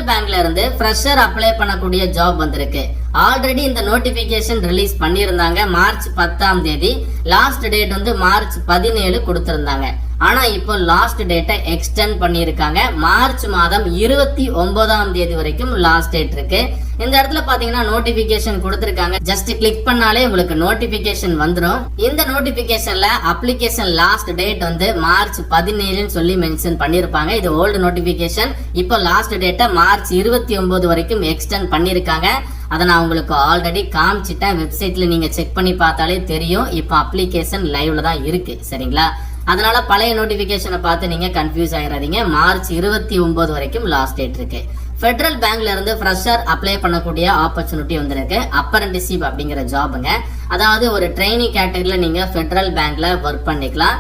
பேங்க்ல இருந்து fresher apply பண்ணக்கூடிய ஜாப் வந்திருக்கு. ஆல்ரெடி இந்த நோட்டிபிகேஷன் ரிலீஸ் பண்ணியிருந்தாங்க மார்ச் 10ஆம் தேதி. லாஸ்ட் டேட் வந்து மார்ச் 17 கொடுத்திருந்தாங்க. ஆனா இப்போ லாஸ்ட் டேட்டை எக்ஸ்டெண்ட் பண்ணியிருக்காங்க. மார்ச் மாதம் 29ஆம் தேதி வரைக்கும் லாஸ்ட் டேட் இருக்கு. இந்த இடத்துல பாத்தீங்கன்னா நோட்டிபிகேஷன் கொடுத்திருக்காங்க. ஜஸ்ட் கிளிக் பண்ணாலே உங்களுக்கு நோட்டிபிகேஷன் வந்துடும். இந்த நோட்டிபிகேஷன்ல அப்ளிகேஷன் லாஸ்ட் டேட் வந்து மார்ச் 17 சொல்லி மென்ஷன் பண்ணிருப்பாங்க. இது ஓல்டு நோட்டிபிகேஷன். இப்போ லாஸ்ட் டேட்டை மார்ச் 29 வரைக்கும் எக்ஸ்டெண்ட் பண்ணிருக்காங்க. அதை நான் உங்களுக்கு ஆல்ரெடி காமிச்சிட்டேன். வெப்சைட்ல நீங்க செக் பண்ணி பார்த்தாலே தெரியும். இப்போ அப்ளிகேஷன் லைவ்ல தான் இருக்கு. சரிங்களா? அதனால பழைய நோட்டிபிகேஷனை பார்த்து நீங்க கன்ஃபியூஸ் ஆயிடாதீங்க. மார்ச் 29 வரைக்கும் லாஸ்ட் டேட் இருக்கு. ஃபெடரல் பேங்க்ல இருந்து ஃப்ரெஷர் அப்ளை பண்ணக்கூடிய ஆப்பர்ச்சுனிட்டி வந்திருக்கு. அப்ரண்டிஸ்ஷிப் அப்படிங்கிற ஜாபுங்க. அதாவது ஒரு ட்ரைனிங் கேட்டகரியில நீங்க ஃபெடரல் பேங்க்ல ஒர்க் பண்ணிக்கலாம்.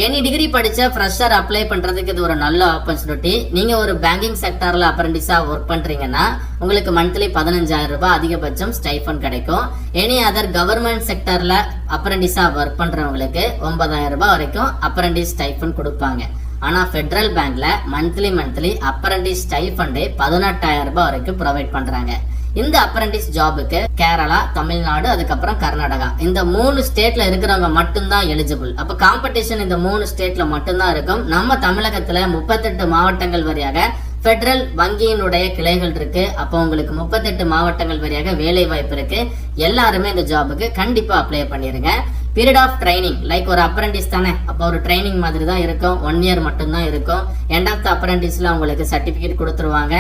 எனி டிகிரி படிச்ச ஃப்ரெஷர் அப்ளை பண்றதுக்கு இது ஒரு நல்ல ஆப்பர்ச்சுனிட்டி. நீங்க ஒரு பேங்கிங் செக்டர்ல அப்ரண்டிஸா ஒர்க் பண்றீங்கன்னா உங்களுக்கு மந்த்லி 15,000 ரூபாய் அதிகபட்சம் ஸ்டைஃபன் கிடைக்கும். எனி அதர் கவர்மெண்ட் செக்டர்ல அப்ரண்டிஸா ஒர்க் பண்றவங்களுக்கு 9,000 ரூபாய் வரைக்கும் அப்ரண்டிஸ் ஸ்டைஃபன் கொடுப்பாங்க. ஆனா ஃபெடரல் பேங்க்ல மந்த்லி அப்ரண்டிஸ் ஸ்டைஃபண்டே 18,000 ரூபாய் வரைக்கும் ப்ரொவைட் பண்றாங்க. இந்த அப்ரண்டிஸ் ஜாபுக்கு கேரளா, தமிழ்நாடு, அதுக்கப்புறம் கர்நாடகா இந்த 3 ஸ்டேட்ல இருக்கிறவங்க மட்டும்தான் எலிஜிபிள். அப்ப காம்படிஷன் இந்த 3 ஸ்டேட்ல மட்டும்தான் இருக்கும். நம்ம தமிழகத்துல 38 மாவட்டங்கள் வழியாக ஃபெடரல் வங்கியினுடைய கிளைகள் இருக்கு. அப்போ உங்களுக்கு 38 மாவட்டங்கள் வழியாக வேலை வாய்ப்பு இருக்கு. எல்லாருமே இந்த ஜாபுக்கு கண்டிப்பா அப்ளை பண்ணிருங்க. பீரியட் ஆஃப் ட்ரைனிங் லைக் ஒரு அப்ரண்டிஸ் தானே, அப்போ ஒரு ட்ரைனிங் மாதிரி தான் இருக்கும். 1 இயர் மட்டும்தான் இருக்கும். எண்ட் ஆஃப் த அப்ரண்டிஸ்ல உங்களுக்கு சர்டிபிகேட் கொடுத்துருவாங்க.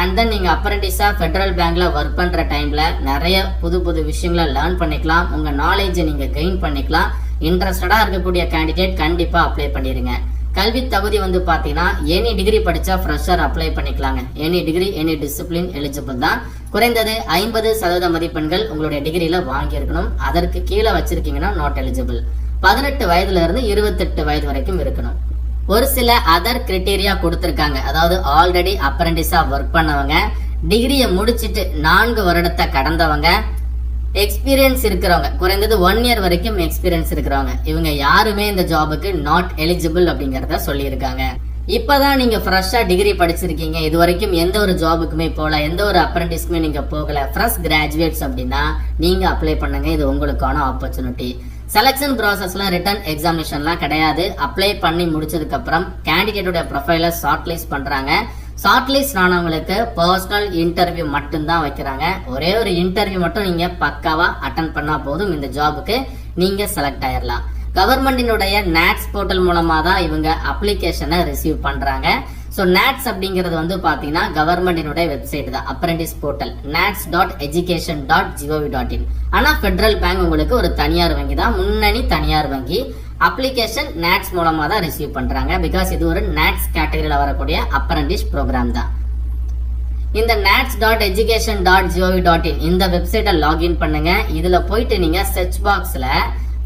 அண்ட் தென் நீங்க அப்ரண்டிஸா ஃபெடரல் பேங்க்ல ஒர்க் பண்ற டைம்ல நிறைய புது விஷயங்களை லேர்ன் பண்ணிக்கலாம். உங்க நாலேஜை நீங்க கெயின் பண்ணிக்கலாம். இன்ட்ரெஸ்டடா இருக்கக்கூடிய கேண்டிடேட் கண்டிப்பா அப்ளை பண்ணிருங்க. கல்வி தகுதி வந்து பாத்தீங்கன்னா எனி டிகிரி படிச்சா ஃப்ரெஷர் அப்ளை பண்ணிக்கலாங்க. Any degree any discipline eligible தான். குறைந்தது 50% மதிப்பெண்கள் உங்களுடைய டிகிரியில வாங்கி இருக்கணும். அதற்கு கீழே வச்சிருக்கீங்கன்னா நாட் எலிஜிபிள். 18 வயதுல இருந்து 28 வயது வரைக்கும் இருக்கணும். ஒரு சில அதர் கிரைட்டீரியா கொடுத்திருக்காங்க. அதாவது ஆல்ரெடி அப்ரண்டிஸா ஒர்க் பண்ணவங்க, டிகிரியை முடிச்சிட்டு 4 வருடத்தை கடந்தவங்க, எக்ஸ்பீரியன்ஸ் இருக்கிறவங்க, குறைந்தது 1 இயர் வரைக்கும் எக்ஸ்பீரியன்ஸ் இருக்கிறவங்க, இவங்க யாருமே இந்த ஜாபுக்கு நாட் எலிஜிபிள் அப்படிங்கறத சொல்லியிருக்காங்க. இப்பதான் நீங்க ஃப்ரெஷ்ஷா டிகிரி படிச்சிருக்கீங்க, இது வரைக்கும் எந்த ஒரு ஜாபுக்குமே போகல, எந்த ஒரு அப்ரண்டிஸ்க்குமே நீங்க போகல, ஃப்ரெஷ் கிராஜுவேட்ஸ் அப்படின்னா நீங்க அப்ளை பண்ணுங்க. இது உங்களுக்கான ஆப்பர்ச்சுனிட்டி. செலக்ஷன் ப்ராசஸ்ல ரிட்டன் எக்ஸாமினேஷன்லாம் கிடையாது. அப்ளை பண்ணி முடிச்சதுக்கு அப்புறம் கேண்டிடேட்டோட ப்ரொஃபைல ஷார்ட் லிஸ்ட் பண்றாங்க. ஷார்ட் லிஸ்ட் ஆனவங்களுக்கு பர்சனல் இன்டர்வியூ மட்டும்தான் வைக்கிறாங்க. ஒரே ஒரு இன்டர்வியூ மட்டும் நீங்க பக்காவா அட்டன் பண்ணா போதும். இந்த ஜாபுக்கு நீங்க செலக்ட் ஆயிடலாம். கவர்மெண்டினுடைய NATS போர்ட்டல் மூலமா தான் இவங்க அப்ளிகேஷனை ரிசீவ் பண்றாங்க. ஸோ NATS அப்படிங்கிறது வந்து பாத்தீங்கன்னா கவர்மெண்டினுடைய வெப்சைட் தான், அப்ரண்டிஸ் போர்ட்டல் nats.education.gov.in. ஆனா ஃபெடரல் பேங்க் உங்களுக்கு ஒரு தனியார் வங்கி தான், முன்னணி தனியார் வங்கி. அப்ளிகேஷன் NATS மூலமா தான் ரிசீவ் பண்றாங்க. பிகாஸ் இது ஒரு NATS கேட்டகரியில வரக்கூடிய அப்ரண்டிஸ் ப்ரோக்ராம் தான். இந்த nats.education.gov.in இந்த வெப்சைட்டை லாகின் பண்ணுங்க. இதுல போயிட்டு நீங்க சர்ச் பாக்ஸ்ல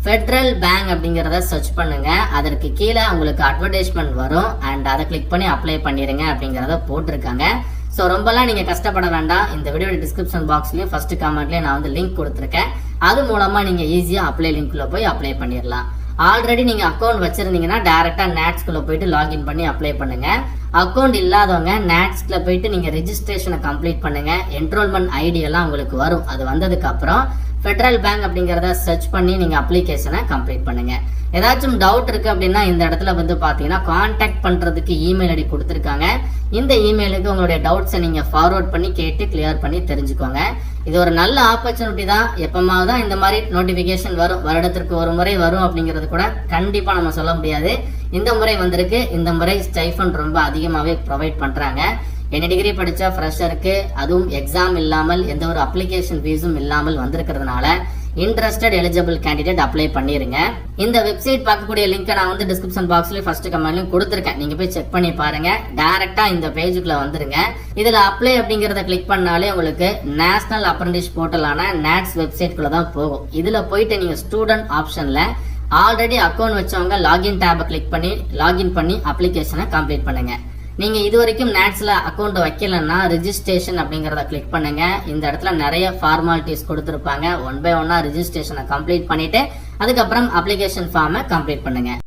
ஃபெடரல் பேங்க் அப்படிங்கறத சர்ச் பண்ணுங்க. அதற்கு கீழே உங்களுக்கு அட்வர்டைஸ்மெண்ட் வரும். அண்ட் அதை கிளிக் பண்ணி அப்ளை பண்ணிருங்க அப்படிங்கறத போட்டிருக்காங்க. ஸோ ரொம்பலாம் நீங்க கஷ்டப்பட வேண்டாம். இந்த வீடியோ டிஸ்கிரிப்ஷன் பாக்ஸ்லயும் ஃபர்ஸ்ட் கமெண்ட்லயும் நான் வந்து லிங்க் கொடுத்துருக்கேன். அது மூலமா நீங்க ஈஸியா அப்ளை லிங்க்ல போய் அப்ளை பண்ணிடலாம். ஆல்ரெடி நீங்க அக்கௌண்ட் வச்சிருந்தீங்கன்னா டைரக்டா NATSக்குள்ள போயிட்டு லாகின் பண்ணி அப்ளை பண்ணுங்க. அக்கௌண்ட் இல்லாதவங்க NATSக்குள்ள போயிட்டு நீங்க ரெஜிஸ்ட்ரேஷனை கம்ப்ளீட் பண்ணுங்க. என்ரோல்மெண்ட் ஐடி எல்லாம் உங்களுக்கு வரும். அது வந்ததுக்கு அப்புறம் ஃபெடரல் பேங்க் அப்படிங்கறத சர்ச் பண்ணி நீங்க அப்ளிகேஷனை கம்ப்ளீட் பண்ணுங்க. ஏதாச்சும் டவுட் இருக்கு அப்படின்னா இந்த இடத்துல வந்து பாத்தீங்கன்னா கான்டாக்ட் பண்றதுக்கு இமெயில் ஐடி கொடுத்திருக்காங்க. இந்த இமெயிலுக்கு உங்களுடைய டவுட்ஸை நீங்க ஃபார்வர்ட் பண்ணி கேட்டு கிளியர் பண்ணி தெரிஞ்சுக்கோங்க. இது ஒரு நல்ல ஆப்பர்ச்சுனிட்டி தான். எப்பமாவது தான் இந்த மாதிரி நோட்டிபிகேஷன் வரும், வருடத்திற்கு ஒரு முறை வரும் அப்படிங்கிறது கூட கண்டிப்பா நம்ம சொல்ல முடியாது. இந்த முறை வந்திருக்கு. இந்த முறை ஸ்டைஃபண்ட் ரொம்ப அதிகமாவே ப்ரொவைட் பண்றாங்க. என்ன டிகிரி படிச்சா ஃப்ரெஷருக்கு, அதுவும் எக்ஸாம் இல்லாமல் எந்த ஒரு அப்ளிகேஷன் ஃபீஸும் இல்லாமல் வந்திருக்கிறதுனால இன்ட்ரெஸ்டட் எலிஜிபிள் கேண்டிடேட் அப்ளை பண்ணிருங்க. இந்த வெப்சைட் பார்க்கக்கூடிய லிங்க் நான் வந்து டிஸ்கிரிப்ஷன் பாக்ஸ்ல ஃபர்ஸ்ட் கமெண்ட்லயும் கொடுத்திருக்கேன். நீங்க போய் செக் பண்ணி பாருங்க. டைரக்டா இந்த பேஜுக்குள்ள வந்துருங்க. இதுல அப்ளை அப்படிங்கறத கிளிக் பண்ணாலே உங்களுக்கு நேஷனல் அப்ரண்டிஸ் போர்ட்டலான NATS வெப்சைட்குள்ள தான் போகும். இதுல போயிட்டு நீங்க ஸ்டூடெண்ட் ஆப்ஷன்ல ஆல்ரெடி அக்கௌண்ட் வச்சவங்க லாகின் டேபை கிளிக் பண்ணி லாகின் பண்ணி அப்ளிகேஷனை கம்ப்ளீட் பண்ணுங்க. நீங்க இது வரைக்கும் NATSல அக்கௌண்ட் வைக்கலன்னா ரெஜிஸ்ட்ரேஷன் அப்படிங்கறத கிளிக் பண்ணுங்க. இந்த இடத்துல நிறைய ஃபார்மாலிட்டிஸ் கொடுத்திருப்பாங்க. 1 by 1 ரெஜிஸ்ட்ரேஷனை கம்ப்ளீட் பண்ணிட்டு அதுக்கப்புறம் அப்ளிகேஷன் ஃபார்மை கம்ப்ளீட் பண்ணுங்க.